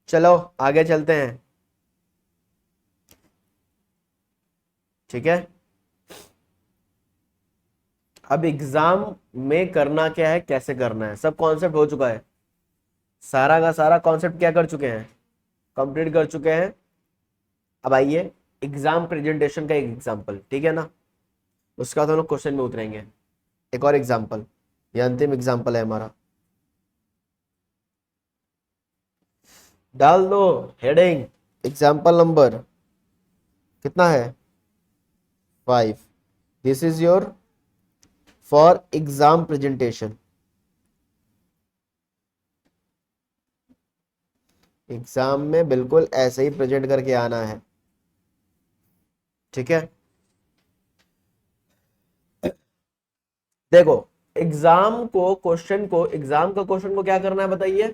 चलो आगे चलते हैं। ठीक है, अब एग्जाम में करना क्या है, कैसे करना है, सब कॉन्सेप्ट हो चुका है। सारा का सारा कॉन्सेप्ट क्या कर चुके हैं, कंप्लीट कर चुके हैं। अब आइए एग्जाम प्रेजेंटेशन का एक एग्जाम्पल, ठीक है ना, उसके बाद हम लोग क्वेश्चन में उतरेंगे। एक और एग्जाम्पल, ये अंतिम एग्जाम्पल है हमारा। डाल दो हेडिंग, एग्जाम्पल नंबर कितना है 5। This is your for exam presentation. Exam में बिल्कुल ऐसे ही प्रेजेंट करके आना है, ठीक है। देखो एग्जाम का क्वेश्चन को क्या करना है बताइए।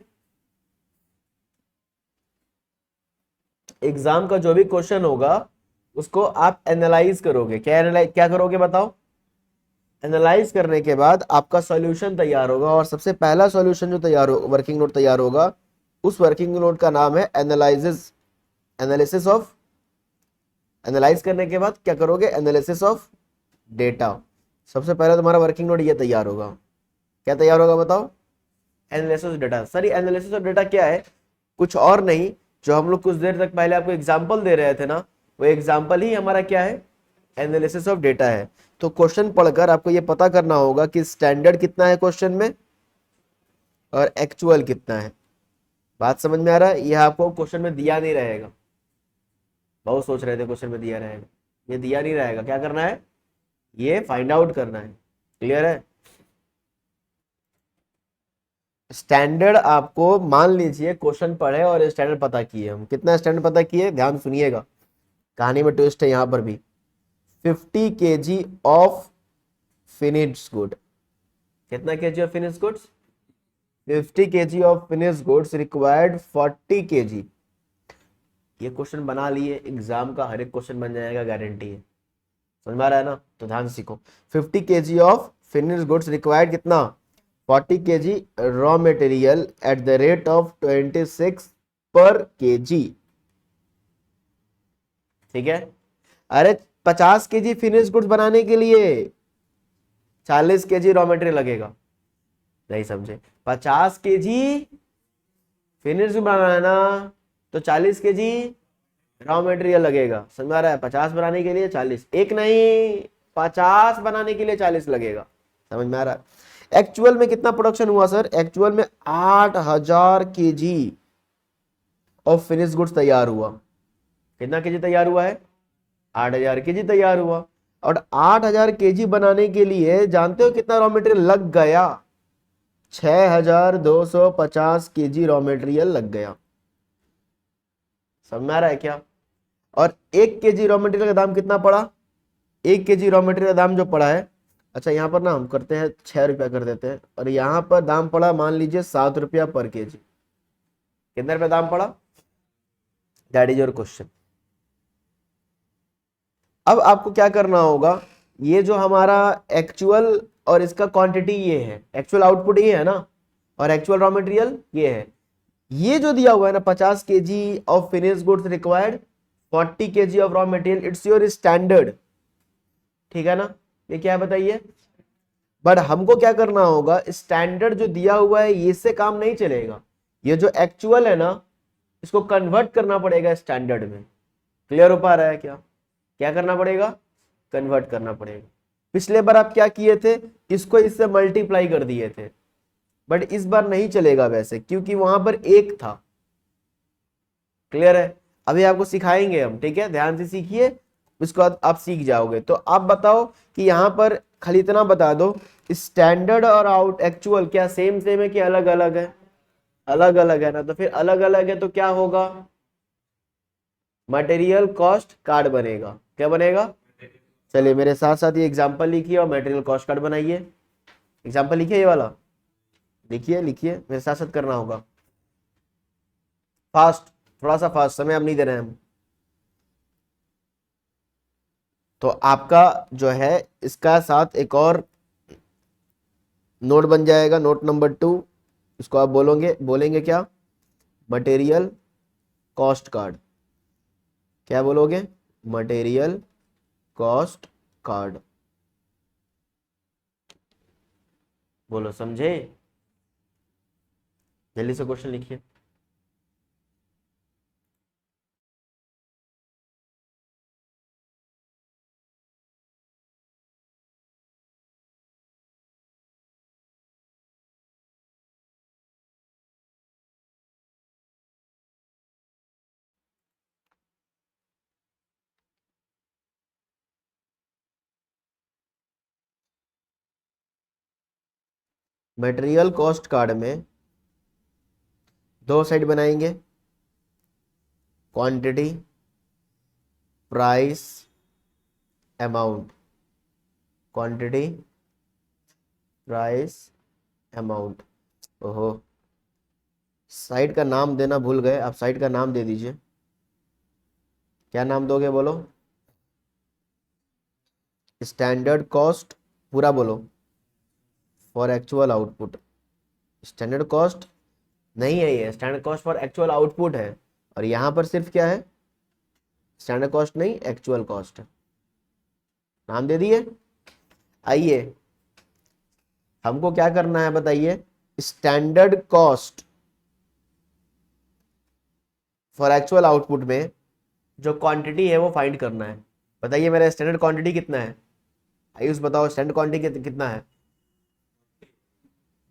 एग्जाम का जो भी क्वेश्चन होगा उसको आप एनालाइज करोगे। क्या करोगे बताओ। एनालाइज करने के बाद आपका सॉल्यूशन तैयार होगा, और सबसे पहला सॉल्यूशन जो तैयार हो, वर्किंग नोट तैयार होगा, उस वर्किंग नोट का नाम है एनालिसिस ऑफ। एनालाइज करने के बाद क्या करोगे, एनालिसिस ऑफ डेटा। सबसे पहले तुम्हारा वर्किंग नोट ये तैयार होगा। क्या तैयार होगा बताओ, एनालिसिस ऑफ डेटा। सर ये एनालिसिस ऑफ डेटा क्या है, कुछ और नहीं, जो हम लोग कुछ देर तक पहले आपको एग्जाम्पल दे रहे थे ना, वो एग्जाम्पल ही हमारा क्या है, एनालिसिस ऑफ डेटा है। तो क्वेश्चन पढ़कर आपको ये पता करना होगा कि स्टैंडर्ड कितना है क्वेश्चन में और एक्चुअल कितना है। बात समझ में आ रहा है, यह आपको क्वेश्चन में दिया नहीं रहेगा। बहुत सोच रहे थे क्वेश्चन में दिया रहेगा, ये दिया नहीं रहेगा। क्या करना है, ये फाइंड आउट करना है। क्लियर है। स्टैंडर्ड आपको मान लीजिए क्वेश्चन पढ़े और स्टैंडर्ड पता किए, हम कितना स्टैंडर्ड पता किए, ध्यान सुनिएगा, कहानी में ट्विस्ट है यहां पर भी। 50 kg ऑफ फिनिश्ड गुड। कितना KG of finished goods, 50 kg of finished goods required 40 kg। ये क्वेश्चन बना लिए, एग्जाम का हर एक क्वेश्चन बन जाएगा, गारंटी है। समझ में आ रहा है ना, तो ध्यान से सीखो। 50 kg of finished goods required कितना, 40 kg raw material at the rate of 26 पर kg। ठीक है, अरे 50 kg फिनिश गुड्स बनाने के लिए 40 kg रॉ मटेरियल लगेगा। नहीं समझे, 50 kg फिनिश बनाना है ना, तो 40 kg रॉ मटेरियल लगेगा। समझ में आ रहा है, 50 बनाने के लिए 40, एक नहीं 50 बनाने के लिए 40 लगेगा। समझ में आ रहा है। एक्चुअल में कितना प्रोडक्शन हुआ सर, एक्चुअल में 8000 kg ऑफ फिनिश गुड्स तैयार हुआ। कितना केजी तैयार हुआ है, 8000 kg तैयार हुआ। और 8000 kg बनाने के लिए जानते हो कितना रॉ मटेरियल लग गया, 6250 kg रॉ मटेरियल लग गया। समझ में आ रहा है क्या। और 1 kg रॉ मटेरियल का दाम कितना पड़ा, 1 kg रॉ मटेरियल का दाम जो पड़ा है, अच्छा यहाँ पर ना हम करते हैं 6 रुपया कर देते हैं, और यहाँ पर दाम पड़ा मान लीजिए 7 रुपया पर kg। कितने रुपया दाम पड़ा, दैट इज योर क्वेश्चन। अब आपको क्या करना होगा, ये जो हमारा एक्चुअल और इसका क्वांटिटी ये है, एक्चुअल आउटपुट ये है ना, और एक्चुअल रॉ मटेरियल ये है। ये जो दिया हुआ है ना 50 kg of finish goods required 40 kg of raw material, it's your standard. ठीक है ना, ये क्या है बताइए। बट हमको क्या करना होगा, स्टैंडर्ड जो दिया हुआ है इससे काम नहीं चलेगा, ये जो एक्चुअल है ना इसको कन्वर्ट करना पड़ेगा स्टैंडर्ड में। क्लियर हो पा रहा है क्या, क्या करना पड़ेगा, कन्वर्ट करना पड़ेगा। पिछले बार आप क्या किए थे, इसको इससे मल्टीप्लाई कर दिए थे, बट इस बार नहीं चलेगा वैसे, क्योंकि वहां पर एक था। क्लियर है, अभी आपको सिखाएंगे हम, ठीक है, ध्यान से सीखिए, उसके बाद आप सीख जाओगे। तो आप बताओ कि यहां पर खाली इतना बता दो, स्टैंडर्ड और आउट एक्चुअल क्या सेम सेम है कि अलग अलग है, अलग अलग है ना, तो फिर अलग अलग है तो क्या होगा, मटेरियल कॉस्ट कार्ड बनेगा। क्या बनेगा, चलिए मेरे साथ साथ ये एग्जांपल लिखिए और मटेरियल कॉस्ट कार्ड बनाइए। एग्जांपल लिखिए, ये वाला लिखिए, लिखिए मेरे साथ साथ करना होगा, फास्ट, थोड़ा सा फास्ट, समय अब नहीं दे रहे हैं हम। तो आपका जो है इसका साथ एक और नोट बन जाएगा, नोट नंबर 2। इसको आप बोलेंगे क्या, मटेरियल कॉस्ट कार्ड, क्या बोलोगे, मटेरियल कॉस्ट कार्ड। बोलो समझे, जल्दी से क्वेश्चन लिखिए। मटेरियल कॉस्ट कार्ड में दो साइड बनाएंगे, quantity, price, amount, quantity, price, amount. ओहो, साइट का नाम देना भूल गए, आप साइट का नाम दे दीजिए। क्या नाम दोगे, बोलो। स्टैंडर्ड कॉस्ट, पूरा बोलो, for actual output. Standard cost नहीं है ये, standard cost for actual output है, और यहां पर सिर्फ क्या है, स्टैंडर्ड कॉस्ट नहीं, एक्चुअल कॉस्ट है। नाम दे दिए। आइए, हमको क्या करना है बताइए, standard cost for actual output में जो क्वांटिटी है वो फाइंड करना है। बताइए मेरा स्टैंडर्ड क्वांटिटी कितना है, आयुष बताओ स्टैंडर्ड क्वांटिटी कितना है।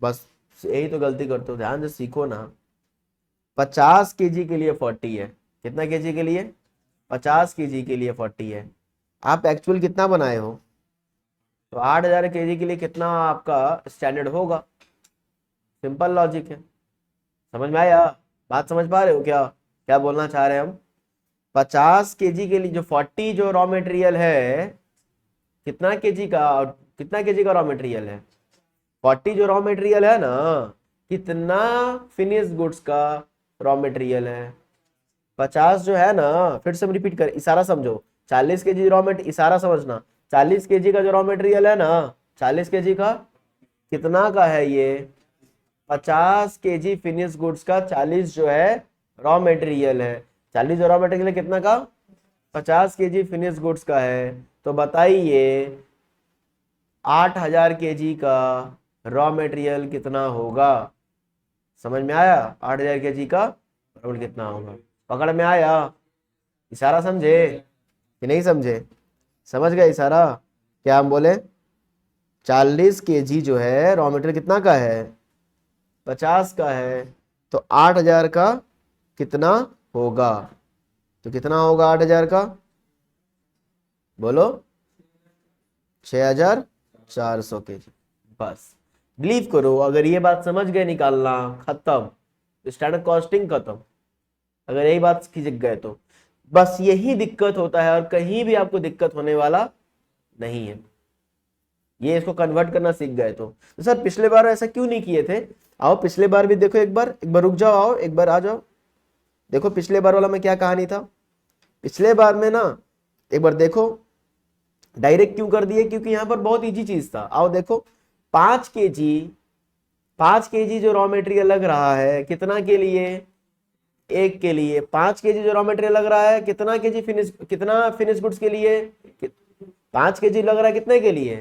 बस यही तो गलती करते हो, ध्यान से सीखो ना। 50 केजी के लिए 40 है, कितना केजी के लिए, 50 केजी के लिए 40 है। आप एक्चुअल कितना बनाए हो, तो 8000 केजी के लिए कितना आपका स्टैंडर्ड होगा। सिंपल लॉजिक है, समझ में आया, बात समझ पा रहे हो क्या, क्या बोलना चाह रहे हैं हम। 50 केजी के लिए जो 40 जो रॉ मटेरियल है, कितना केजी का, कितना केजी का रॉ मटेरियल है, 40 जो रॉ मटेरियल है ना, कितना फिनिश गुड्स का रॉ मटेरियल है। 50 जो है ना, फिर से रिपीट कर, इशारा समझो, 40 केजी रॉ मटेरियल, इशारा समझना, 40 केजी का जो रॉ मटेरियल है ना, 40 केजी का कितना का है ये, 50 केजी फिनिश गुड्स का 40 जो है रॉ मटेरियल है। 40 जो रॉ मटेरियल है कितना का, 50 केजी फिनिश गुड्स का है। तो बताइए 8000 केजी का रॉ मटेरियल कितना होगा। समझ में आया, 8000 केजी का रॉ कितना होगा, पकड़ में आया, इशारा समझे कि नहीं समझे, समझ गए इशारा। क्या हम बोले, 40 केजी जो है रॉ मटेरियल कितना का है, 50 का है, तो 8000 का कितना होगा, तो कितना होगा 8000 का, बोलो 6400 केजी। बस बिलीव करो, अगर ये बात समझ गए निकालना, खत्म, स्टैंडर्ड कॉस्टिंग खत्म। अगर यही बात खिंच गए तो बस यही दिक्कत होता है, और कहीं भी आपको दिक्कत होने वाला नहीं है। ये इसको कन्वर्ट करना सीख गए तो सर पिछले बार ऐसा क्यों नहीं किए थे। आओ पिछले बार भी देखो, एक बार रुक जाओ, आओ एक बार आ जाओ, देखो पिछले बार वाला में क्या कहानी था। पिछले बार में ना, एक बार देखो, डायरेक्ट क्यों कर दिए, क्योंकि यहां पर बहुत इजी चीज था। आओ देखो, 5 केजी जो रॉ मटेरियल लग रहा है कितना के लिए, एक के लिए। 5 केजी जो रॉ मटेरियल लग रहा है कितना केजी फिनिश, कितना फिनिश गुड्स के लिए, 5 केजी लग रहा है कितने के लिए,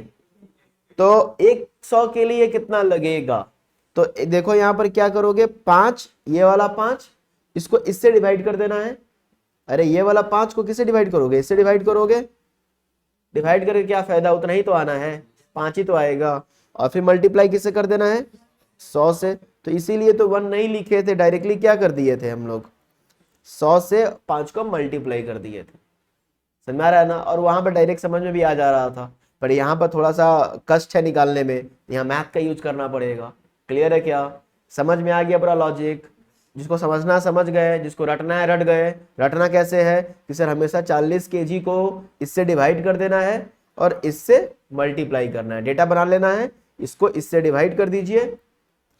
तो 100 के लिए कितना लगेगा। तो देखो यहां पर क्या करोगे, 5, ये वाला 5 इसको इससे डिवाइड कर देना है। अरे ये वाला 5 को किससे डिवाइड करोगे, इससे डिवाइड करोगे, डिवाइड करके क्या फायदा, उतना ही तो आना है, 5 ही तो आएगा। और फिर मल्टीप्लाई किससे कर देना है, 100 से। तो इसीलिए तो 1 नहीं लिखे थे, डायरेक्टली क्या कर दिए थे हम लोग, 100 से 5 को मल्टीप्लाई कर दिए थे। समझ में आ रहा है ना, और वहां पर डायरेक्ट समझ में भी आ जा रहा था, पर यहाँ पर थोड़ा सा कष्ट है निकालने में, यहाँ मैथ का यूज करना पड़ेगा। क्लियर है क्या, समझ में आ गया पूरा लॉजिक। जिसको समझना समझ गए, जिसको रटना है रट गए। रटना कैसे है कि सर हमेशा 40 केजी को इससे डिवाइड कर देना है और इससे मल्टीप्लाई करना है, डेटा बना लेना है, इसको इससे डिवाइड कर दीजिए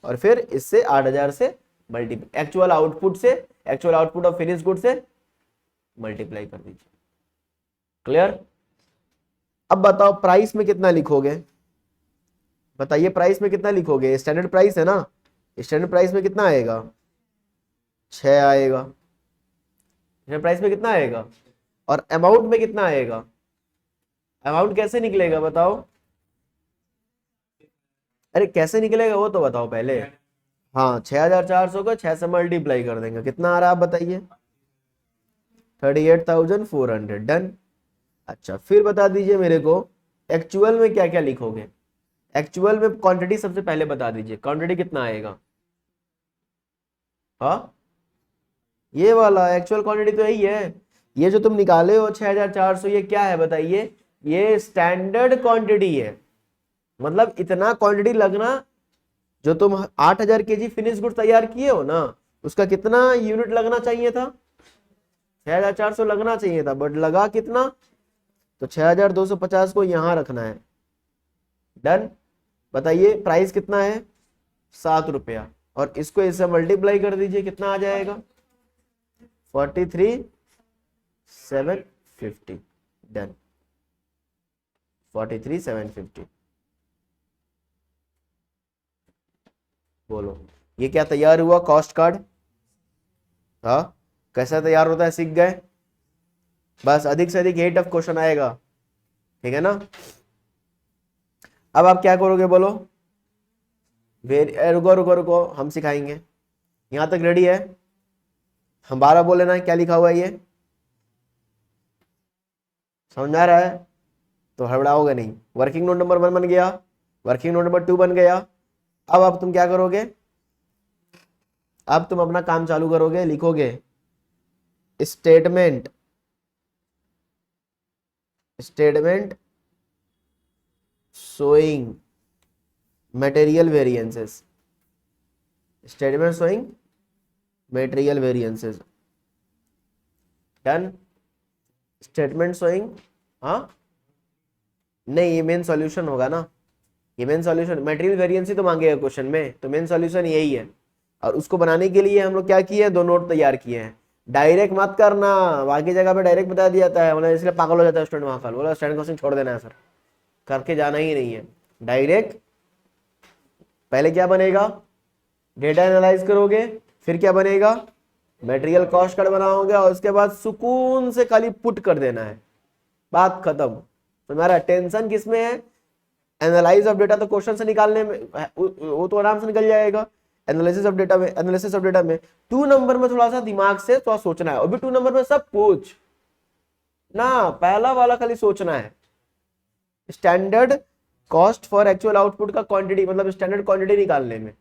और फिर इससे 8000 से मल्टीप्लाई, एक्चुअल आउटपुट से, actual output of finish good से मल्टीप्लाई कर दीजिए। क्लियर। अब बताओ प्राइस में कितना लिखोगे, बताइए प्राइस में कितना लिखोगे, स्टैंडर्ड प्राइस है ना, स्टैंडर्ड प्राइस में कितना आएगा, 6 आएगा। इसमें प्राइस में कितना आएगा और अमाउंट में कितना आएगा? अमाउंट कैसे निकलेगा बताओ? अरे कैसे निकलेगा वो तो बताओ पहले। हाँ 6400 को 6 से मल्टीप्लाई कर देंगे, कितना आ रहा है आप बताइए? 38,400। डन। अच्छा फिर बता दीजिए मेरे को एक्चुअल में क्या क्या लिखोगे? एक्चुअल में क्वांटिटी सबसे पहले बता दीजिए, क्वांटिटी कितना आएगा? हाँ ये वाला एक्चुअल क्वांटिटी तो यही है। ये जो तुम निकाले हो 6400, ये क्या है बताइए? ये स्टैंडर्ड क्वांटिटी है। मतलब इतना क्वांटिटी लगना, जो तुम 8000 केजी फिनिश गुड तैयार किए हो ना, उसका कितना यूनिट लगना चाहिए था? 6400 लगना चाहिए था, बट लगा कितना? तो 6250 को यहां रखना है। डन। बताइए प्राइस कितना है? 7 रुपया, और इसको इससे मल्टीप्लाई कर दीजिए, कितना आ जाएगा? 43,750। डन। 43,750। बोलो ये क्या तैयार हुआ? Cost card. हाँ कैसा तैयार होता है सीख गए। बस अधिक से अधिक यही टफ क्वेश्चन आएगा, ठीक है ना? अब आप क्या करोगे बोलो? रुको रुको रुको, हम सिखाएंगे। यहां तक रेडी है? हम 12 बोल लेना है क्या लिखा हुआ है ये, समझ आ रहा है? तो हड़बड़ाओगे नहीं। वर्किंग नोट नंबर 1 बन गया, वर्किंग नोट नंबर 2 बन गया। अब तुम क्या करोगे? अब तुम अपना काम चालू करोगे, लिखोगे statement, statement showing material variances, statement showing material variances. Done. Statement showing, हाँ नहीं ये मेन सॉल्यूशन होगा ना, ये मेन सॉल्यूशन। मटेरियल वेरिएंस ही तो मांगेगा क्वेश्चन में, तो मेन सॉल्यूशन यही है। और उसको बनाने के लिए हम लोग क्या किए हैं? 2 नोट तैयार किए हैं। डायरेक्ट मत करना, बाकी जगह पे डायरेक्ट बता दिया जाता है, मतलब इसलिए पागल हो जाता है स्टूडेंट, वहां पर बोला स्टैंड क्वेश्चन छोड़ देना है सर, करके जाना ही नहीं है। डायरेक्ट पहले क्या बनेगा? डेटा एनालाइज करोगे, फिर क्या बनेगा? मटेरियल कॉस्ट कार्ड बनाओगे, और उसके बाद सुकून से खाली पुट कर देना है, बात खत्म। तो हमारा टेंशन किसमें है? एनालाइज ऑफ डेटा तो क्वेश्चन से निकालने में, वो तो आराम से निकल जाएगा। एनालिसिस ऑफ डेटा में, एनालिसिस ऑफ डेटा में 2 नंबर में थोड़ा सा दिमाग से थोड़ा सोचना है, और भी 2 नंबर में सब कुछ ना, पहला वाला खाली सोचना है। Standard cost for actual output का क्वांटिटी, मतलब स्टैंडर्ड क्वांटिटी निकालने में,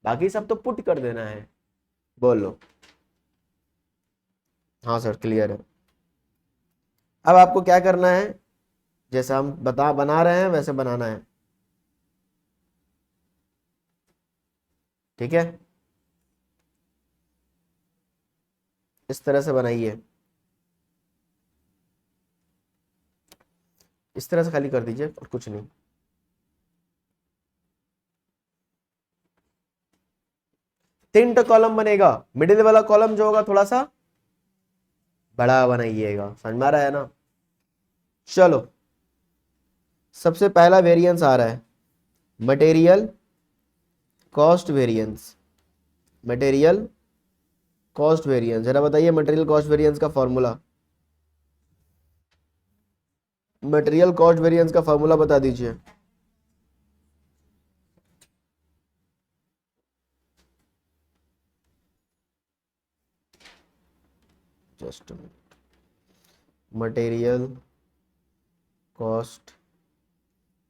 बाकी सब तो पुट कर देना है। बोलो। हाँ सर क्लियर है। अब आपको क्या करना है? जैसा हम बना रहे हैं वैसे बनाना है, ठीक है? इस तरह से बनाइए, इस तरह से खाली कर दीजिए और कुछ नहीं। तीन कॉलम बनेगा, मिडिल वाला कॉलम जो होगा थोड़ा सा बड़ा बनाइएगा, समझ में आ रहा है ना? चलो सबसे पहला वेरिएंस आ रहा है material cost variance. Material cost variance, जरा बताइए मटेरियल कॉस्ट वेरिएंस का फॉर्मूला। मटेरियल कॉस्ट वेरिएंस का फॉर्मूला बता दीजिए। जस्ट मटेरियल कॉस्ट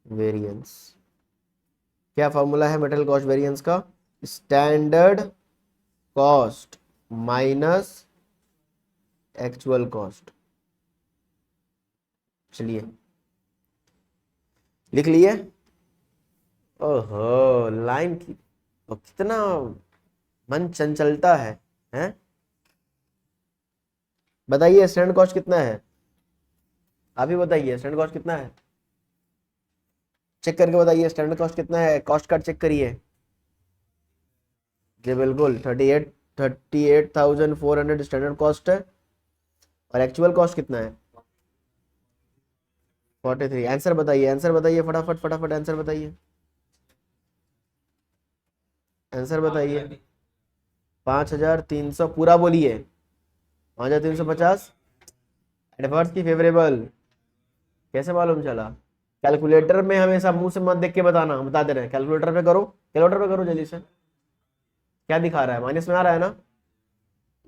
वेरिएंस, क्या फॉर्मूला है मटेरियल कॉस्ट वेरिएंस का? Standard cost minus actual cost. चलिए लिख लिए। ओहो लाइन की तो कितना मन चंचलता है, हैं? बताइए स्टैंडर्ड कॉस्ट कितना है? आप ही बताइए स्टैंडर्ड कॉस्ट कितना है, चेक करके बताइए स्टैंडर्ड कॉस्ट कितना है। कॉस्ट कार्ड चेक करिए जी, बिल्कुल 38,400 स्टैंडर्ड कॉस्ट है, और एक्चुअल कॉस्ट कितना है? 43। आंसर बताइए, आंसर बताइए फटाफट फटाफट, आंसर बताइए, आंसर बताइए। 5,300 पूरा बोलिए। 5350 एडवर्स की फेवरेबल, कैसे मालूम चला? कैलकुलेटर में हमेशा मुंह से मत देख के बताना, बता दे रहे हैं। कैलकुलेटर पे करो, कैलकुलेटर पे करो जल्दी से। क्या दिखा रहा है? माइनस में आ रहा है ना,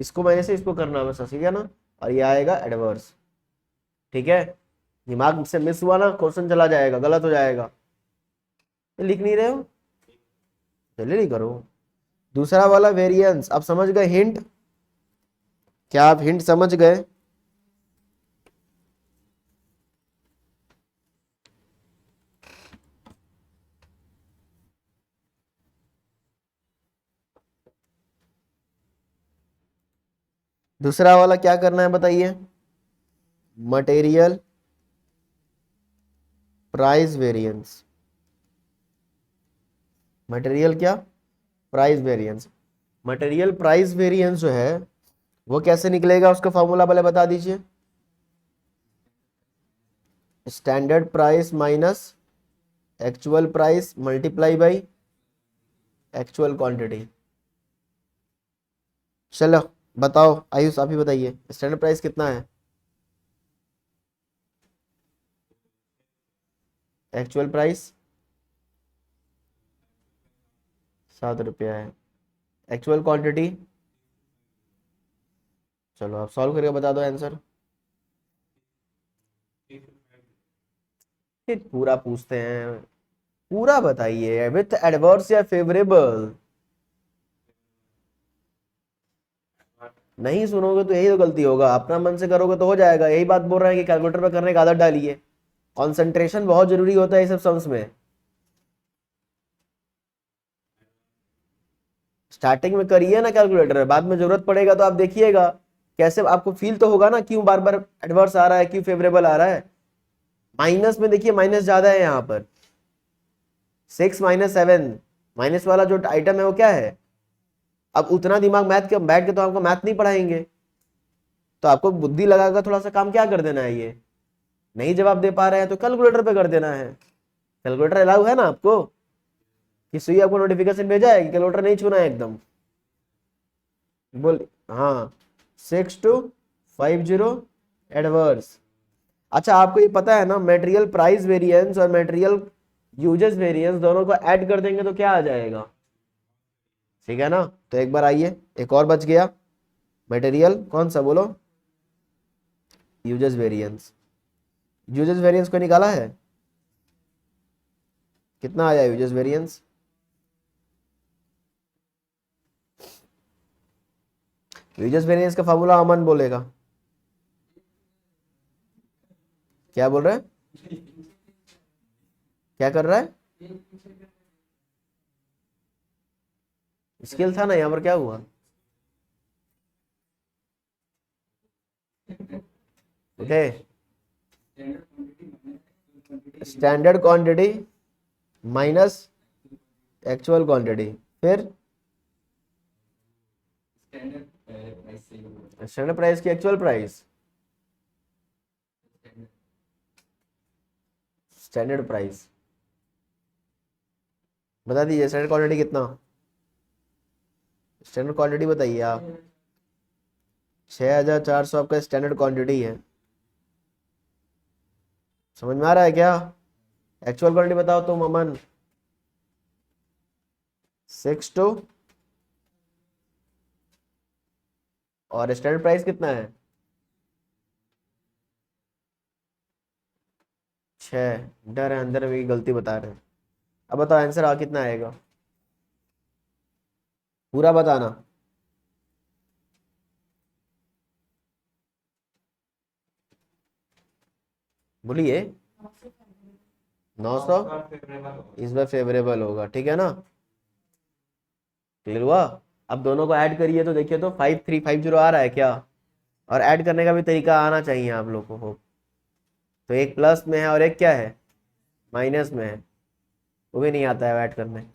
इसको माइनस से इसको करना है बस, ठीक है ना, और ये आएगा एडवर्स। ठीक है, दिमाग से मिस हुआ ना, क्वेश्चन चला जाएगा, गलत हो जाएगा। ये लिख नहीं रहे हो, जल्दी नहीं करो। दूसरा वाला वेरिएंस, अब समझ गए हिंट? क्या आप हिंट समझ गए? दूसरा वाला क्या करना है बताइए? Material price variance. मटेरियल क्या? Price variance. Material price variance जो है वो कैसे निकलेगा, उसका फॉर्मूला पहले बता दीजिए। Standard price minus actual price multiply by actual quantity. चलो बताओ आयुष, आप ही बताइए स्टैंडर्ड प्राइस कितना है? एक्चुअल प्राइस 7 रुपया है। एक्चुअल क्वांटिटी, चलो आप सॉल्व करके बता दो आंसर। फिर पूरा पूछते हैं, पूरा बताइए विथ एडवर्स या फेवरेबल। नहीं सुनोगे तो यही तो गलती होगा, अपना मन से करोगे तो हो जाएगा। यही बात बोल रहे हैं कि कैलकुलेटर पर करने की आदत डालिए, कंसंट्रेशन बहुत जरूरी होता है ये सब सम्स में। स्टार्टिंग में करिए ना कैलकुलेटर, बाद में जरूरत पड़ेगा तो आप देखिएगा कैसे, आपको फील तो होगा ना क्यों बार बार एडवर्स आ रहा है, क्यों फेवरेबल आ रहा है। माइनस में देखिए, माइनस ज्यादा है यहाँ पर, 6 - 7, माइनस वाला जो आइटम है वो क्या है। अब उतना दिमाग मैथ के बैठ के तो आपको मैथ नहीं पढ़ाएंगे, तो आपको बुद्धि लगाकर थोड़ा सा काम क्या कर देना है। ये नहीं जवाब दे पा रहे हैं तो कैलकुलेटर पे कर देना है। कैलकुलेटर अलाउ है ना आपको? कि सुई आपको नोटिफिकेशन भेजा है कि कैलकुलेटर नहीं छूना है एकदम? बोल हाँ, 6250 एडवर्स। अच्छा आपको ये पता है ना, मटेरियल प्राइस वेरिएंस और मटेरियल यूजेस वेरिएंस दोनों को ऐड कर देंगे तो क्या आ जाएगा? ठीक है ना, तो एक बार आइए, एक और बच गया मटेरियल, कौन सा बोलो? Uses variance. यूजेस वेरिएंस को निकाला है, कितना आया यूजेस वेरिएंस? यूजेस वेरिएंस का फॉर्मूला अमन बोलेगा। क्या बोल रहा है? क्या कर रहा है? स्केल था ना यहाँ पर, क्या हुआ? उठे? Standard quantity minus actual quantity, फिर स्टैंडर्ड प्राइस की एक्चुअल प्राइस, स्टैंडर्ड प्राइस बता दीजिए। स्टैंडर्ड क्वांटिटी कितना? स्टैंडर्ड क्वांटिटी बताइए आप। 6400 आपका स्टैंडर्ड क्वांटिटी है, समझ में आ रहा है क्या? एक्चुअल क्वांटिटी बताओ तुम अमन। 62 और स्टैंडर्ड प्राइस कितना है? 6। डर है अंदर में कि गलती बता रहे हैं। अब बताओ आंसर आ कितना आएगा, पूरा बताना। बोलिए। 900 इस बार फेवरेबल होगा, ठीक है ना, क्लियर हुआ? अब दोनों को ऐड करिए तो देखिए तो 5350 आ रहा है क्या? और ऐड करने का भी तरीका आना चाहिए आप लोगों को। तो एक प्लस में है और एक क्या है, माइनस में है, वो भी नहीं आता है ऐड करने।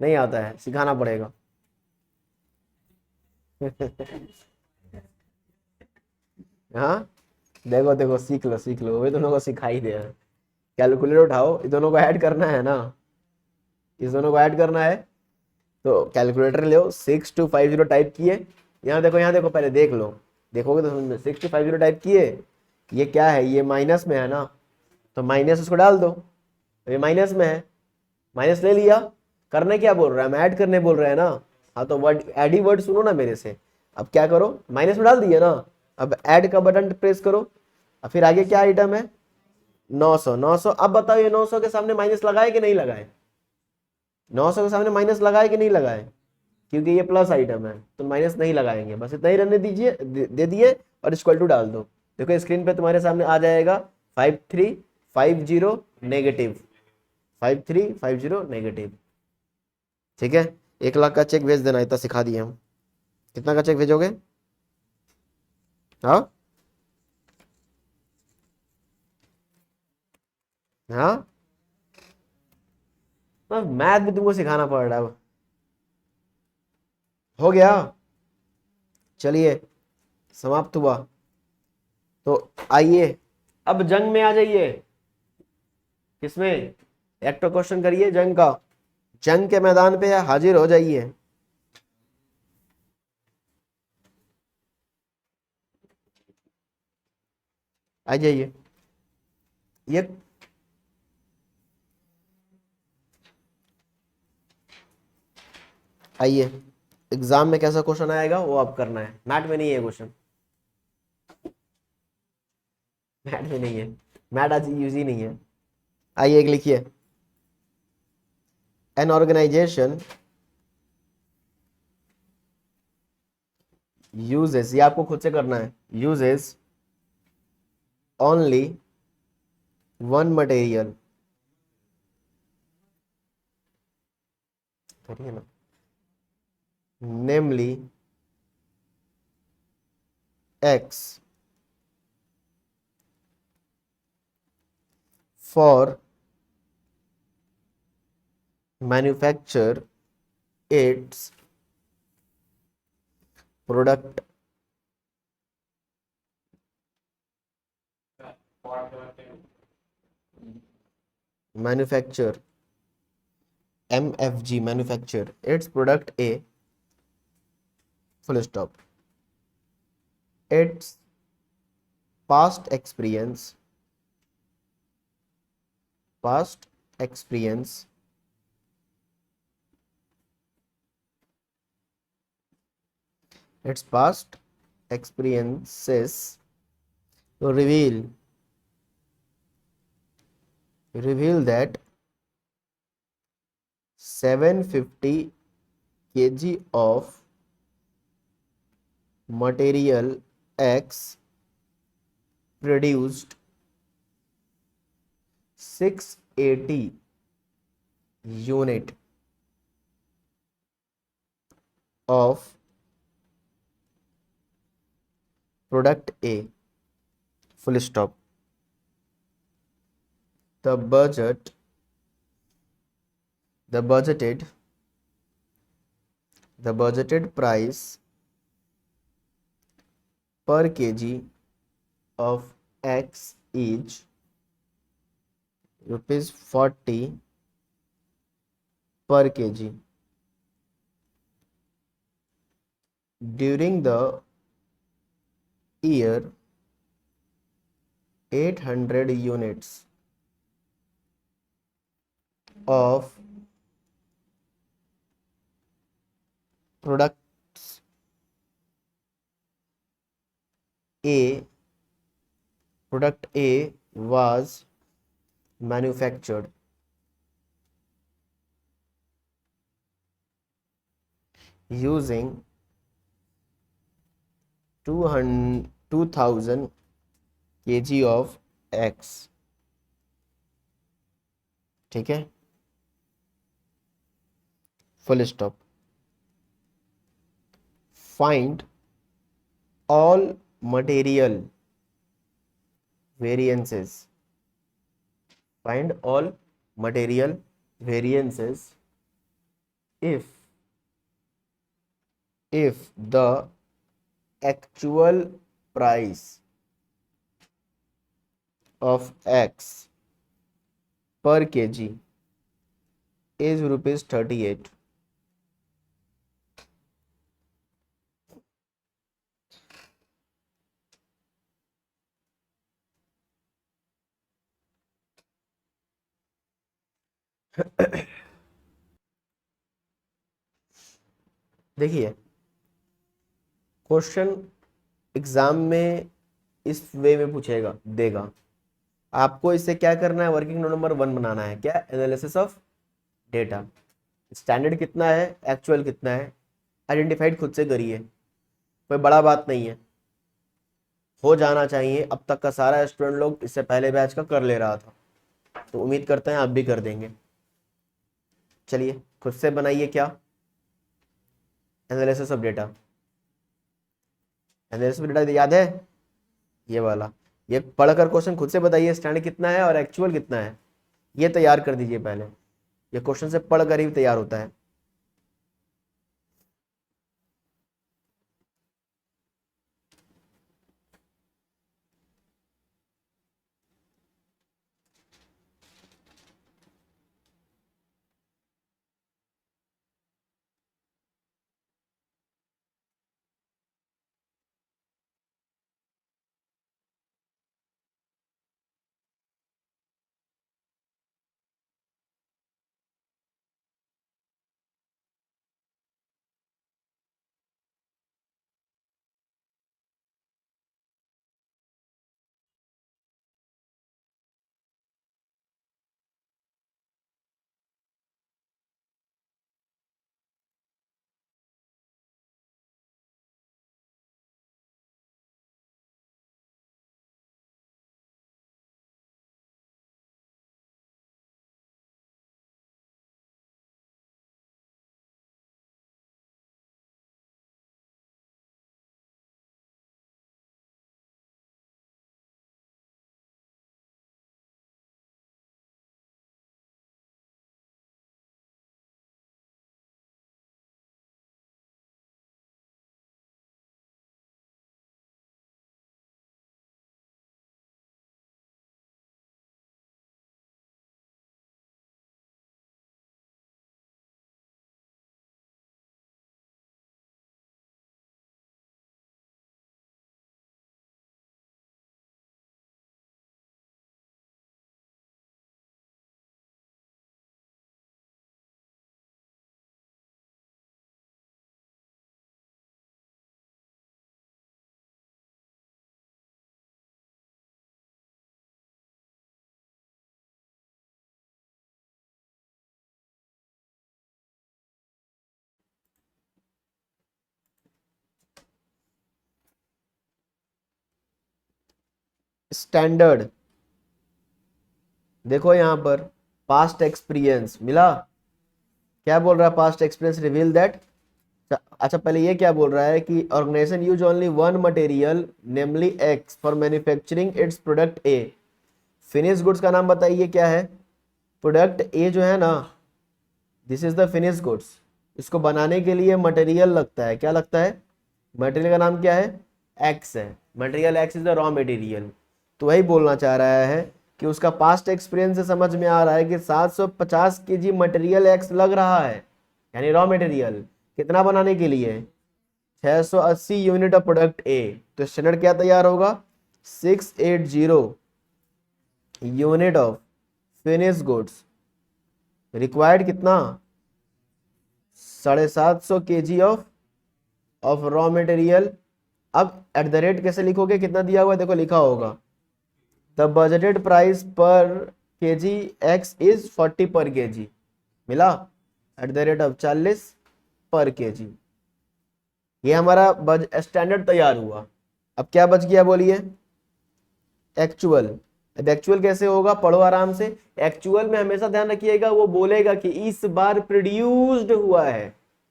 नहीं आता है, सिखाना पड़ेगा। हाँ, देखो देखो, सीख लो सीख लो, वे दोनों को सिखाई दे। कैलकुलेटर उठाओ, इस दोनों को ऐड करना है ना, इस दोनों को ऐड करना है तो कैलकुलेटर ले 6250 टाइप किए, यहाँ देखो पहले देख लो, देखोगे तो समझ में, 6250 टाइप किए, ये क्या है, ये माइनस में है ना, तो माइनस उसको डाल दो, तो ये माइनस में है, माइनस ले लिया। करने क्या बोल रहा है, हम ऐड करने बोल रहे हैं ना। हाँ तो वर्ड एड ही वर्ड सुनो ना मेरे से। अब क्या करो, माइनस में डाल दिया ना, अब ऐड का बटन प्रेस करो, और फिर आगे क्या आइटम है, 900। 900, अब बताओ ये 900 के सामने माइनस लगाए कि नहीं लगाए, 900 के सामने माइनस लगाए कि नहीं लगाए, क्योंकि ये प्लस आइटम है तो माइनस नहीं लगाएंगे, बस इतना ही रहने दीजिए, दे दिए और इक्वल टू डाल दो। देखो स्क्रीन पे तुम्हारे सामने आ जाएगा 5350 नेगेटिव, 5350 नेगेटिव। ठीक है, 1 लाख का चेक भेज देना, इतना सिखा दिए हम। कितना का चेक भेजोगे, हाँ हाँ, मैथ भी तुमको सिखाना पड़ रहा है अब। हो गया, चलिए समाप्त हुआ। तो आइए अब जंग में आ जाइए, किसमें, एक तो क्वेश्चन करिए जंग का, जंग के मैदान पे हाजिर हो जाइए। आ जाइए, ये आइए, एग्जाम में कैसा क्वेश्चन आएगा वो आप करना है, मैथ में नहीं है क्वेश्चन, मैथ में नहीं है, मैथ आज यूज ही नहीं है। आइए एक लिखिए, एन ऑर्गेनाइजेशन यूजेस, ये आपको खुद से करना है, यूजेस ओनली वन मटेरियल, करिए ना, नेमली X for manufacture its product, manufacture MFG, manufacture its product A, full stop. Its past experience, past experience its past experiences reveal that 750 kg of material X produced 680 unit of product A, full stop. The budgeted price per kg of X is rupees 40 per kg. During the year, 800 units of products product A was manufactured using 2000 kg of X। ठीक है, full stop. Find all material variances, find all material variances if the actual price of X per kg is rupees 38 देखिए question exam में इस वे में पूछेगा, देगा आपको। इससे क्या करना है, वर्किंग नोट नंबर 1 बनाना है। क्या, एनालिसिस ऑफ डेटा। स्टैंडर्ड कितना है, एक्चुअल कितना है, आइडेंटिफाइड खुद से करिए, कोई बड़ा बात नहीं है, हो जाना चाहिए। अब तक का सारा स्टूडेंट लोग इससे पहले बैच का कर ले रहा था, तो उम्मीद करते हैं आप भी कर देंगे। चलिए खुद से बनाइए। क्या, analysis of data. Analysis of data याद है, ये वाला। ये पढ़कर क्वेश्चन खुद से बताइए, स्टैंडर्ड कितना है और एक्चुअल कितना है, ये तैयार कर दीजिए पहले। ये क्वेश्चन से पढ़कर ही तैयार होता है। स्टैंडर्ड देखो यहाँ पर, पास्ट एक्सपीरियंस मिला। क्या बोल रहा है, पास्ट एक्सपीरियंस रिवील दैट। अच्छा पहले ये क्या बोल रहा है कि organisation use only one material namely X for manufacturing its product A. Finish goods का नाम बताइए क्या है, प्रोडक्ट ए जो है ना, this is the finish goods. इसको बनाने के लिए मटेरियल लगता है, क्या लगता है, मटेरियल का नाम क्या है, एक्स है। Material x is the raw material. तो वही बोलना चाह रहा है कि उसका पास्ट एक्सपीरियंस से समझ में आ रहा है कि 750 केजी मटेरियल एक्स लग रहा है, यानी रॉ मटेरियल कितना बनाने के लिए, 680 यूनिट ऑफ प्रोडक्ट ए। तो स्टैंडर्ड क्या तैयार होगा, 680 unit of finish goods required कितना, 750 केजी ऑफ रॉ मटेरियल। अब एट द रेट कैसे लिखोगे, कितना दिया हुआ है देखो, लिखा होगा द बजटेड प्राइस पर केजी एक्स इज 40 पर केजी, मिला, एट द रेट ऑफ 40 पर केजी। ये हमारा स्टैंडर्ड तैयार हुआ। अब क्या बच गया बोलिए, एक्चुअल। अब एक्चुअल कैसे होगा, पढ़ो आराम से। एक्चुअल में हमेशा ध्यान रखिएगा, वो बोलेगा कि इस बार प्रोड्यूस्ड हुआ है,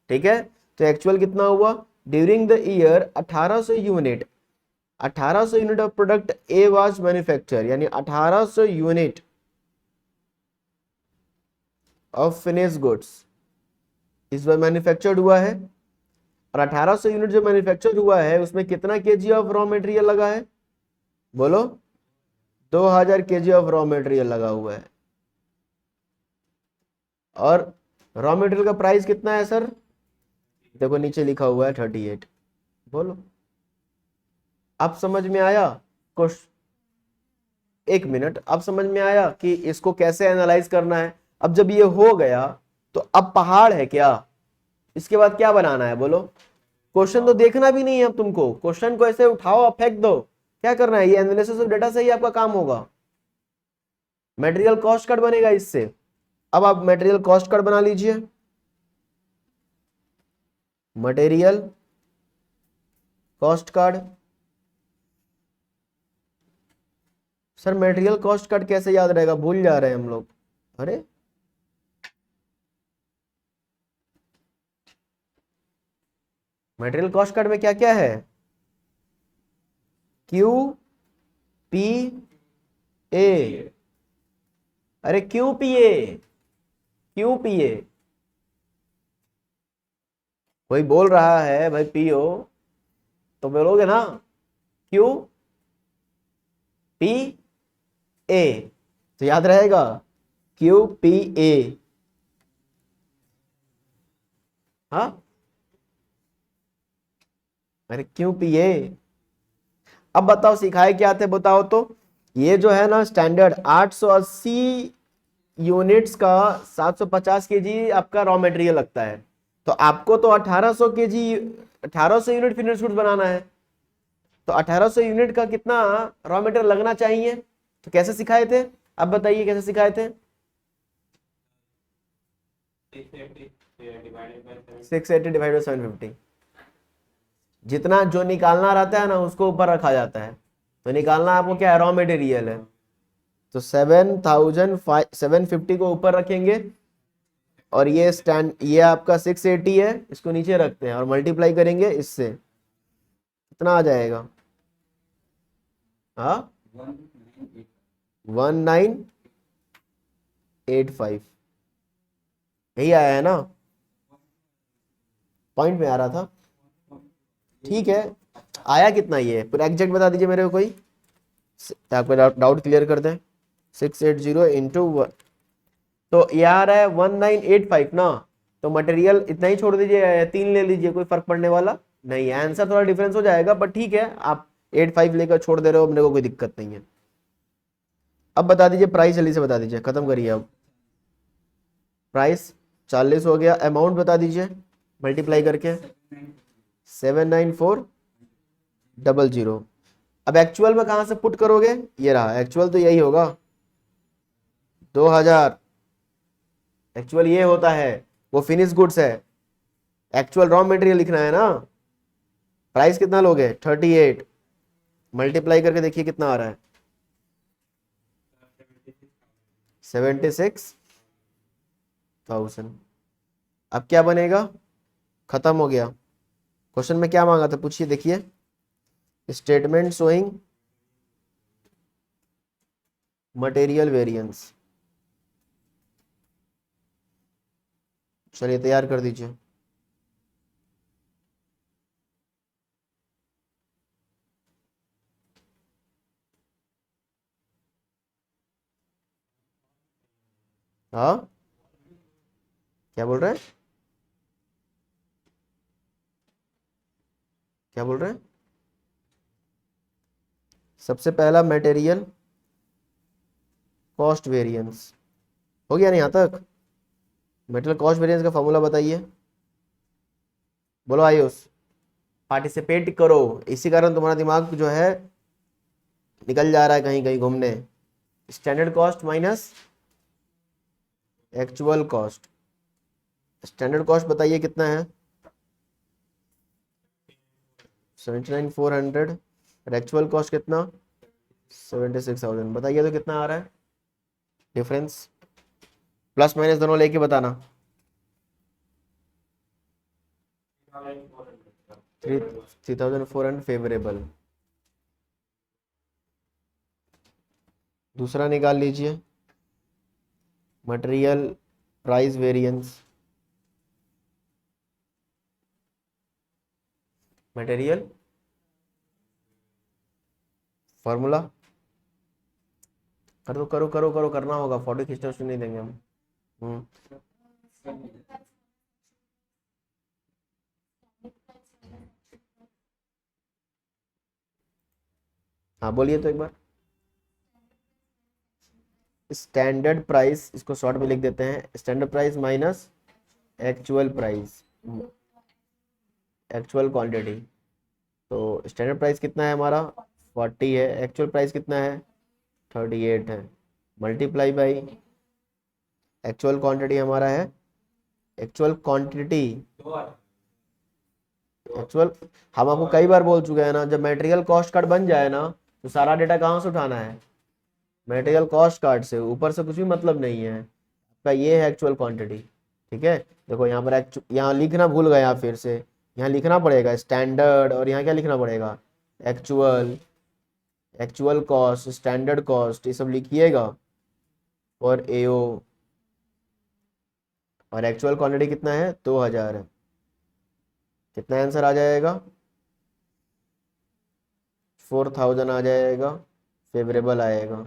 ठीक है। तो एक्चुअल कितना हुआ, during the year 1800 unit, 1800 unit of product A was manufacture, यानी 1800 यूनिट ऑफ फिनिश गुड्स इस बार मैन्युफैक्चर्ड हुआ है। और 1800 यूनिट जो मैन्युफैक्चर हुआ है उसमें कितना केजी ऑफ रॉ मटेरियल लगा है, बोलो, 2000 केजी ऑफ रॉ मटेरियल लगा हुआ है। और रॉ मटेरियल का प्राइस कितना है सर, देखो नीचे लिखा हुआ है 38। बोलो, अब समझ में आया क्वेश्चन, एक मिनट, अब समझ में आया कि इसको कैसे एनालाइज करना है। अब जब ये हो गया तो अब पहाड़ है क्या, इसके बाद क्या बनाना है बोलो। क्वेश्चन तो देखना भी नहीं है अब तुमको, क्वेश्चन को ऐसे उठाओ और फेंक दो, क्या करना है, ये एनालिसिस ऑफ डेटा से ही आपका काम होगा। मटेरियल कॉस्ट कार्ड बनेगा इससे। अब आप मटेरियल कॉस्ट कार्ड बना लीजिए। Material cost card, sir material cost card कैसे याद रहेगा, भूल जा रहे हैं हम लोग। अरे मटेरियल कॉस्ट कार्ड में क्या क्या है, क्यू पी ए, अरे Q P A, Q P A, कोई बोल रहा है भाई पीओ तो बोलोगे ना, क्यू पी ए, तो याद रहेगा क्यू पी ए। हाँ अरे क्यू पी ए। अब बताओ सिखाए क्या थे बताओ तो, ये जो है ना स्टैंडर्ड 880 यूनिट्स का 750 केजी आपका रॉ मटेरियल लगता है, तो आपको तो 1800 केजी 1800 यूनिट फिनिश गुड्स बनाना है, तो 1800 यूनिट का कितना रॉ मटेरियल लगना चाहिए, तो कैसे सिखाए थे, अब बताइए कैसे सिखाए थे। 680 डिवाइड बाई 750, जितना जो निकालना रहता है ना उसको ऊपर रखा जाता है, तो निकालना आपको क्या है, रॉ मटेरियल है, तो 7,750 को ऊपर रखेंगे, और ये ये आपका 680 है, इसको नीचे रखते हैं और मल्टीप्लाई करेंगे इससे, कितना आ जाएगा, हाँ 1985, यही आया है ना, पॉइंट में आ रहा था, ठीक है। आया कितना ये पूरा एग्जैक्ट बता दीजिए मेरे को कोई, आपका डाउट क्लियर कर दें। 680 इंटू 1, तो ये आ रहा है 1985 ना, तो मटेरियल इतना ही छोड़ दीजिए या 3 ले लीजिए, कोई फर्क पड़ने वाला नहीं है, आंसर थोड़ा डिफरेंस हो जाएगा बट ठीक है, आप 85 लेकर छोड़ दे रहे हो, मेरे को कोई दिक्कत नहीं है। अब बता दीजिए प्राइस, जल्दी से बता दीजिए, खत्म करिए अब। प्राइस 40 हो गया, अमाउंट बता दीजिए मल्टीप्लाई करके, 79400। अब एक्चुअल में कहां से पुट करोगे, ये रहा एक्चुअल, तो यही होगा 2000, एक्चुअल ये होता है, वो फिनिश गुड्स है, एक्चुअल रॉ मटेरियल लिखना है ना। प्राइस कितना लोगे 38, मल्टीप्लाई करके देखिए कितना आ रहा है, 76,000। अब क्या बनेगा, खत्म हो गया। क्वेश्चन में क्या मांगा था पूछिए, देखिए स्टेटमेंट शोइंग मटेरियल वेरिएंस, चलिए तैयार कर दीजिए। हाँ क्या बोल रहे हैं, क्या बोल रहे हैं, सबसे पहला मटेरियल कॉस्ट वेरिएंस हो गया नहीं यहाँ तक, मटेरियल कॉस्ट वेरिएंस का फॉर्मूला बताइए, बोलो आयुष, पार्टिसिपेट करो, इसी कारण तुम्हारा दिमाग जो है निकल जा रहा है कहीं कहीं घूमने। Standard cost minus actual cost, standard cost बताइए कितना है, 79,400, और एक्चुअल कॉस्ट कितना 76,000, बताइए तो कितना आ रहा है डिफरेंस, प्लस माइनस दोनों लेके बताना। 3,400 फेवरेबल। दूसरा निकाल लीजिए, material price variance, material formula, करो करो करो करो, करना होगा, फोटो खींचना उसमें नहीं देंगे हम। हाँ बोलिए तो एक बार, स्टैंडर्ड प्राइस, इसको शॉर्ट में लिख देते हैं, standard price minus actual price, actual quantity. तो स्टैंडर्ड प्राइस कितना है हमारा 40 है, एक्चुअल प्राइस कितना है 38 है, मल्टीप्लाई बाई एक्चुअल क्वांटिटी हमारा है, एक्चुअल क्वांटिटी, एक्चुअल, हम आपको कई बार बोल चुके हैं ना, जब मटेरियल कॉस्ट कार्ड बन जाए ना तो सारा डेटा कहाँ से उठाना है, मटेरियल कॉस्ट कार्ड से, ऊपर से कुछ भी मतलब नहीं है आपका, ये है एक्चुअल क्वांटिटी। ठीक है, देखो यहाँ पर यहाँ लिखना भूल गए आप, फिर से यहाँ लिखना पड़ेगा स्टैंडर्ड, और यहाँ क्या लिखना पड़ेगा actual, actual cost, standard cost, ये सब लिखिएगा और एओ, और एक्चुअल क्वांटिटी कितना है 2000 है, कितना आंसर आ जाएगा 4000 आ जाएगा, फेवरेबल आएगा।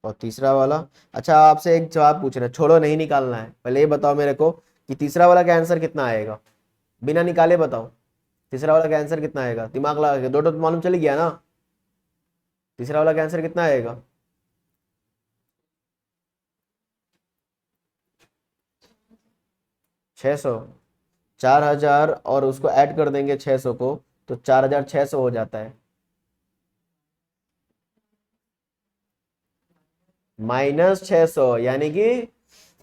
और तीसरा वाला, अच्छा आपसे एक जवाब पूछ रहे हैं, छोड़ो नहीं निकालना है, पहले ये बताओ मेरे को कि तीसरा वाला का आंसर कितना आएगा, बिना निकाले बताओ, तीसरा वाला का आंसर कितना आएगा, दिमाग लगा के, दो तो मालूम चली गया ना, तीसरा वाला का आंसर कितना आएगा 600, 4000 और उसको ऐड कर देंगे 600 को, तो 4600 हो जाता है, -600, यानी कि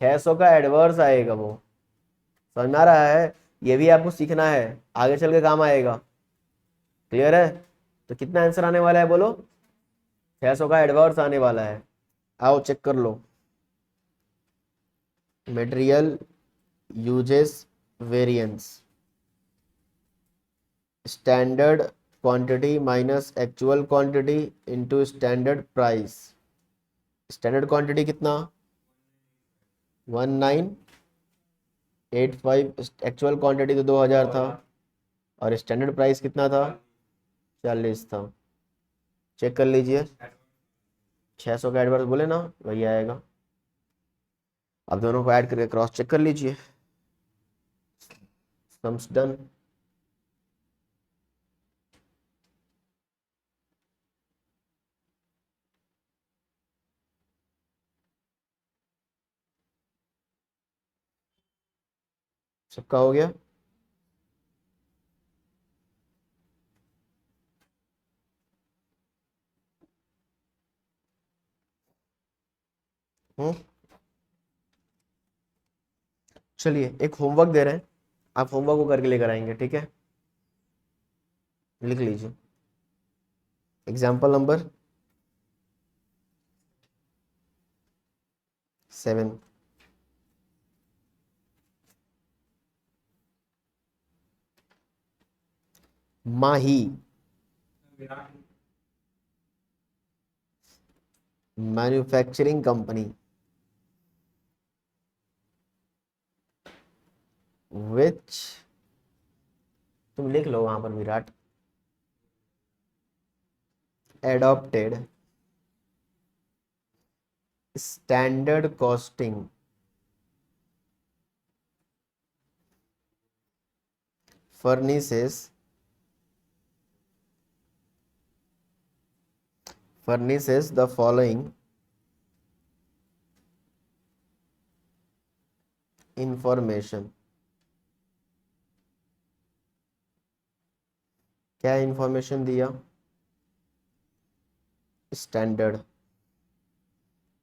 600 का एडवर्स आएगा वो, समझ में आ रहा है, ये भी आपको सीखना है, आगे चल के काम आएगा। क्लियर है, तो कितना आंसर आने वाला है बोलो, 600 का एडवर्स आने वाला है, आओ चेक कर लो, material usage variance, standard quantity minus actual quantity into standard price, standard quantity कितना 1985, एक्चुअल क्वांटिटी तो 2000 था, और स्टैंडर्ड प्राइस कितना था 40 था, चेक कर लीजिए, 600 का एडवर्स बोले ना वही आएगा, अब दोनों को ऐड करके क्रॉस चेक कर लीजिए, सम्स डन। सबका हो गया, हम्म, चलिए एक होमवर्क दे रहे हैं, आप होमवर्क को करके लेकर आएंगे, ठीक है, लिख लीजिए, example number 7, Mahi manufacturing company which, तुम लिख लो वहां पर Virat, adopted standard costing furnishes the following information, क्या इंफॉर्मेशन दिया, standard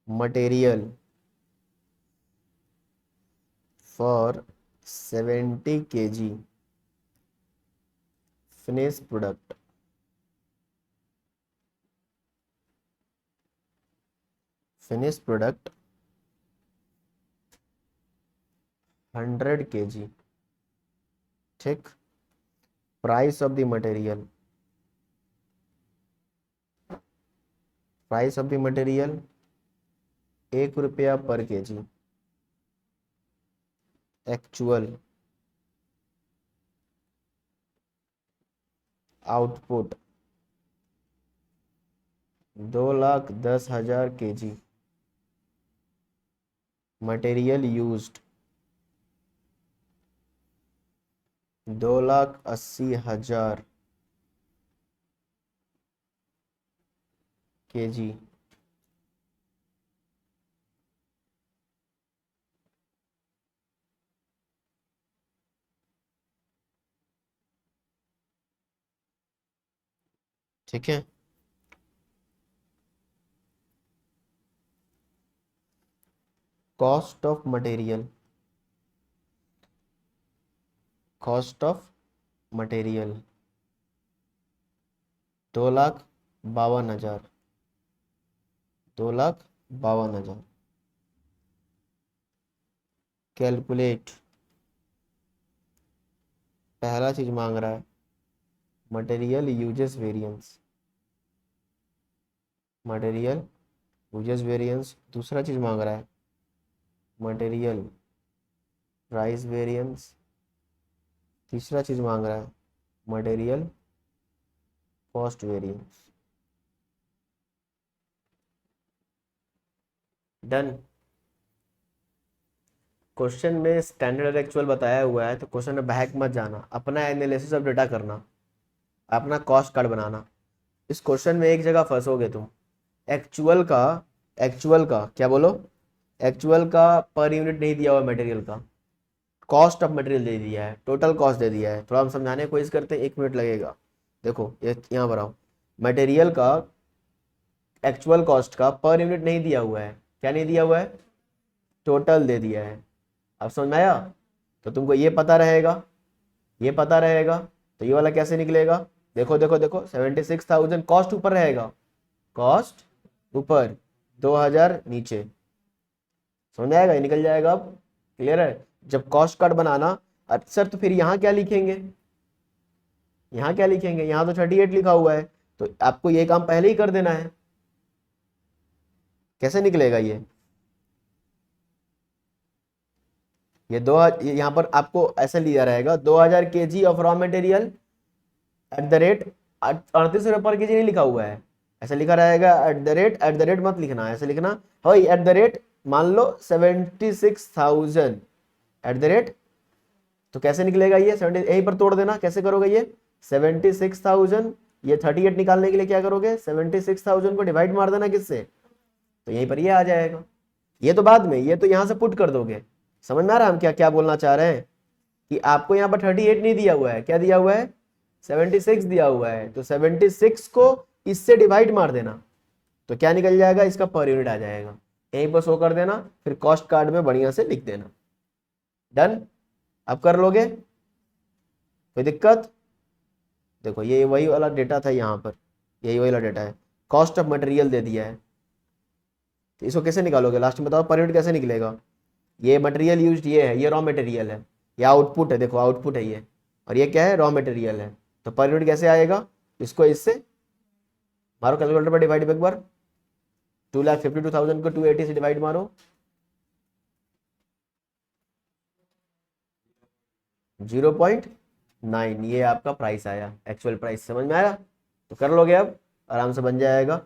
material for 70 kg finish product, finish product 100 kg, ठीक, price of the material, price of the material 1 रुपया पर KG, actual output 2,10,000 kg, material used 2,80,000 kg, ठीक है। Cost of material, cost of material 2,52,000, 2,52,000। Calculate, पहला चीज मांग रहा है material usage variance, material usage variance. दूसरा चीज मांग रहा है मटेरियल प्राइस वेरिएंस। तीसरा चीज मांग रहा है material cost variance. Done. Question में स्टैंडर्ड और एक्चुअल बताया हुआ है तो क्वेश्चन में बहक मत जाना, अपना एनालिसिस ऑफ डेटा करना, अपना कॉस्ट कार्ड बनाना। इस क्वेश्चन में एक जगह फंसोगे तुम। एक्चुअल का, एक्चुअल का क्या बोलो, एक्चुअल का पर यूनिट नहीं दिया हुआ मटेरियल का, कॉस्ट ऑफ मटेरियल दे दिया है, टोटल कॉस्ट दे दिया है। थोड़ा हम समझाने की कोशिश करते हैं, 1 मिनट लगेगा। देखो ये यहाँ पर आओ, मटेरियल का एक्चुअल कॉस्ट का पर यूनिट नहीं दिया हुआ है। क्या नहीं दिया हुआ है? टोटल दे दिया है। अब समझ में आया? तो तुमको ये पता रहेगा, ये पता रहेगा तो ये वाला कैसे निकलेगा? देखो देखो देखो, 76,000 कॉस्ट ऊपर रहेगा, कॉस्ट ऊपर, 2,000 नीचे। समझ आएगा? ये निकल जाएगा। अब क्लियर है? जब कॉस्ट कार्ड बनाना, सर तो फिर यहाँ क्या लिखेंगे, यहाँ क्या लिखेंगे? यहाँ तो 38 लिखा हुआ है, तो आपको ये काम पहले ही कर देना है। कैसे निकलेगा ये दो, यहाँ पर आपको ऐसा लिया रहेगा 2,000 kg of raw material at the rate 38 रुपये पर केजी नहीं लिखा हुआ है, ऐसा लिखा रहेगा एट द रेट मत लिखना, ऐसा लिखना है एट द रेट, मान लो 76,000 एट द रेट। तो कैसे निकलेगा ये? 70 यहीं पर तोड़ देना। कैसे करोगे ये? 76,000, ये 38 निकालने के लिए क्या करोगे? 76,000 को डिवाइड मार देना किससे? तो यहीं पर ये आ जाएगा। ये तो बाद में, ये तो यहां से पुट कर दोगे। समझ में आ रहा है हम क्या क्या बोलना चाह रहे हैं? कि आपको यहाँ पर 38 नहीं दिया हुआ है, क्या दिया हुआ है? 76 दिया हुआ है, तो 76 को इससे डिवाइड मार देना, तो क्या निकल जाएगा? इसका पर यूनिट आ जाएगा। यहीं पर शो कर देना, फिर कॉस्ट कार्ड में बढ़िया से लिख देना। डन? अब कर लोगे? कोई दिक्कत? देखो ये वही वाला डेटा था, यहाँ पर यही वाला डेटा है, कॉस्ट ऑफ मटेरियल दे दिया है। तो इसको कैसे निकालोगे? लास्ट में बताओ पर यूनिट कैसे निकलेगा? ये मटेरियल यूज्ड ये है, ये रॉ मटेरियल है, ये आउटपुट है, देखो आउटपुट है ये, और ये क्या है? रॉ मटेरियल है। तो पर यूनिट कैसे आएगा? इसको इससे मारो कैलकुलेटर पर, डिवाइड एक बार, 2,52,000 को 280 से डिवाइड मारो, 0.9, ये आपका प्राइस आया, एक्चुअल प्राइस। समझ में आया? तो कर लोगे, अब आराम से बन जाएगा।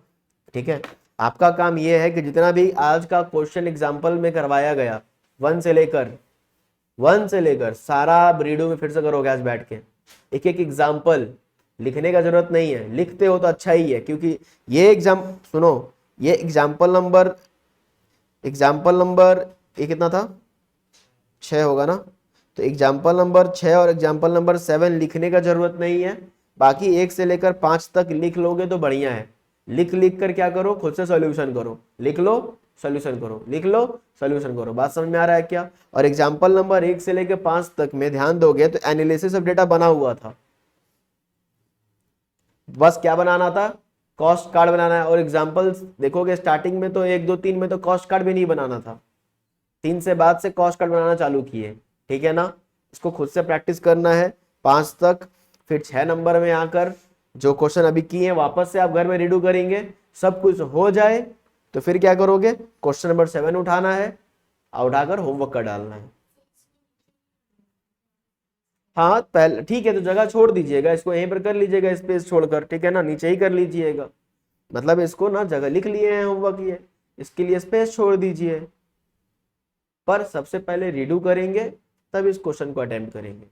ठीक है, आपका काम ये है कि जितना भी आज का क्वेश्चन एग्जाम्पल में करवाया गया, 1 से लेकर सारा आप रीडो में फिर से करोगे आज बैठ के, एक एक एग्जाम्पल। लिखने का जरूरत नहीं है, लिखते हो तो अच्छा ही है, क्योंकि ये सुनो, ये एग्जाम्पल नंबर ये कितना था? 6 होगा ना? तो एग्जाम्पल नंबर 6 और एग्जाम्पल नंबर 7 लिखने का जरूरत नहीं है, बाकी 1 से लेकर 5 तक लिख लोगे तो बढ़िया है। लिख कर क्या करो? खुद से सॉल्यूशन करो, लिख लो सॉल्यूशन करो, लिख लो सॉल्यूशन करो। बात समझ में आ रहा है क्या? और एग्जाम्पल नंबर 1 से लेकर 5 तक में ध्यान दोगे तो एनालिसिस ऑफ डेटा बना हुआ था, बस क्या बनाना था? कॉस्ट कार्ड बनाना है। और एग्जाम्पल्स देखोगे स्टार्टिंग में तो 1 2 3 में तो कॉस्ट कार्ड भी नहीं बनाना था, 3 से बाद से कॉस्ट कार्ड बनाना चालू किए। ठीक है ना? इसको खुद से प्रैक्टिस करना है 5 तक, फिर 6 नंबर में आकर जो क्वेश्चन अभी किए वापस से आप घर में रीडू करेंगे, सब कुछ हो जाए तो फिर क्या करोगे? क्वेश्चन नंबर 7 उठाना है और उठाकर होमवर्क कर डालना है। हाँ पहले ठीक है, तो जगह छोड़ दीजिएगा, इसको यहीं पर कर लीजिएगा स्पेस छोड़कर, ठीक है ना? नीचे ही कर लीजिएगा, मतलब इसको ना जगह लिख लिए हैं होमवर्क, ये इसके लिए स्पेस छोड़ दीजिए। पर सबसे पहले रीडू करेंगे तब इस क्वेश्चन को अटेम्प्ट करेंगे।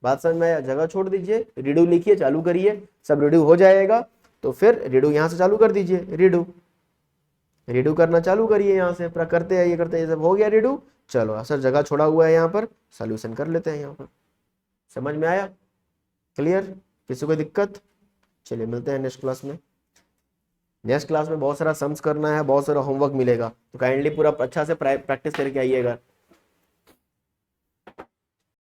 बात समझ में आया? जगह छोड़ दीजिए, रीडू लिखिए, चालू करिए, सब रीडू हो जाएगा तो फिर रीडू यहाँ से चालू कर दीजिए। रीडू करना चालू करिए, यहाँ से पूरा करते हैं, ये करते हैं, ये सब हो गया रीडू। चलो सर जगह छोड़ा हुआ है यहाँ पर, सोल्यूशन कर लेते हैं यहाँ पर। समझ में आया? क्लियर? किसी को दिक्कत? चलिए मिलते हैं नेक्स्ट क्लास में। नेक्स्ट क्लास में बहुत सारा सम्स करना है, बहुत सारा होमवर्क मिलेगा, तो काइंडली पूरा अच्छा से प्रैक्टिस करके आइएगा।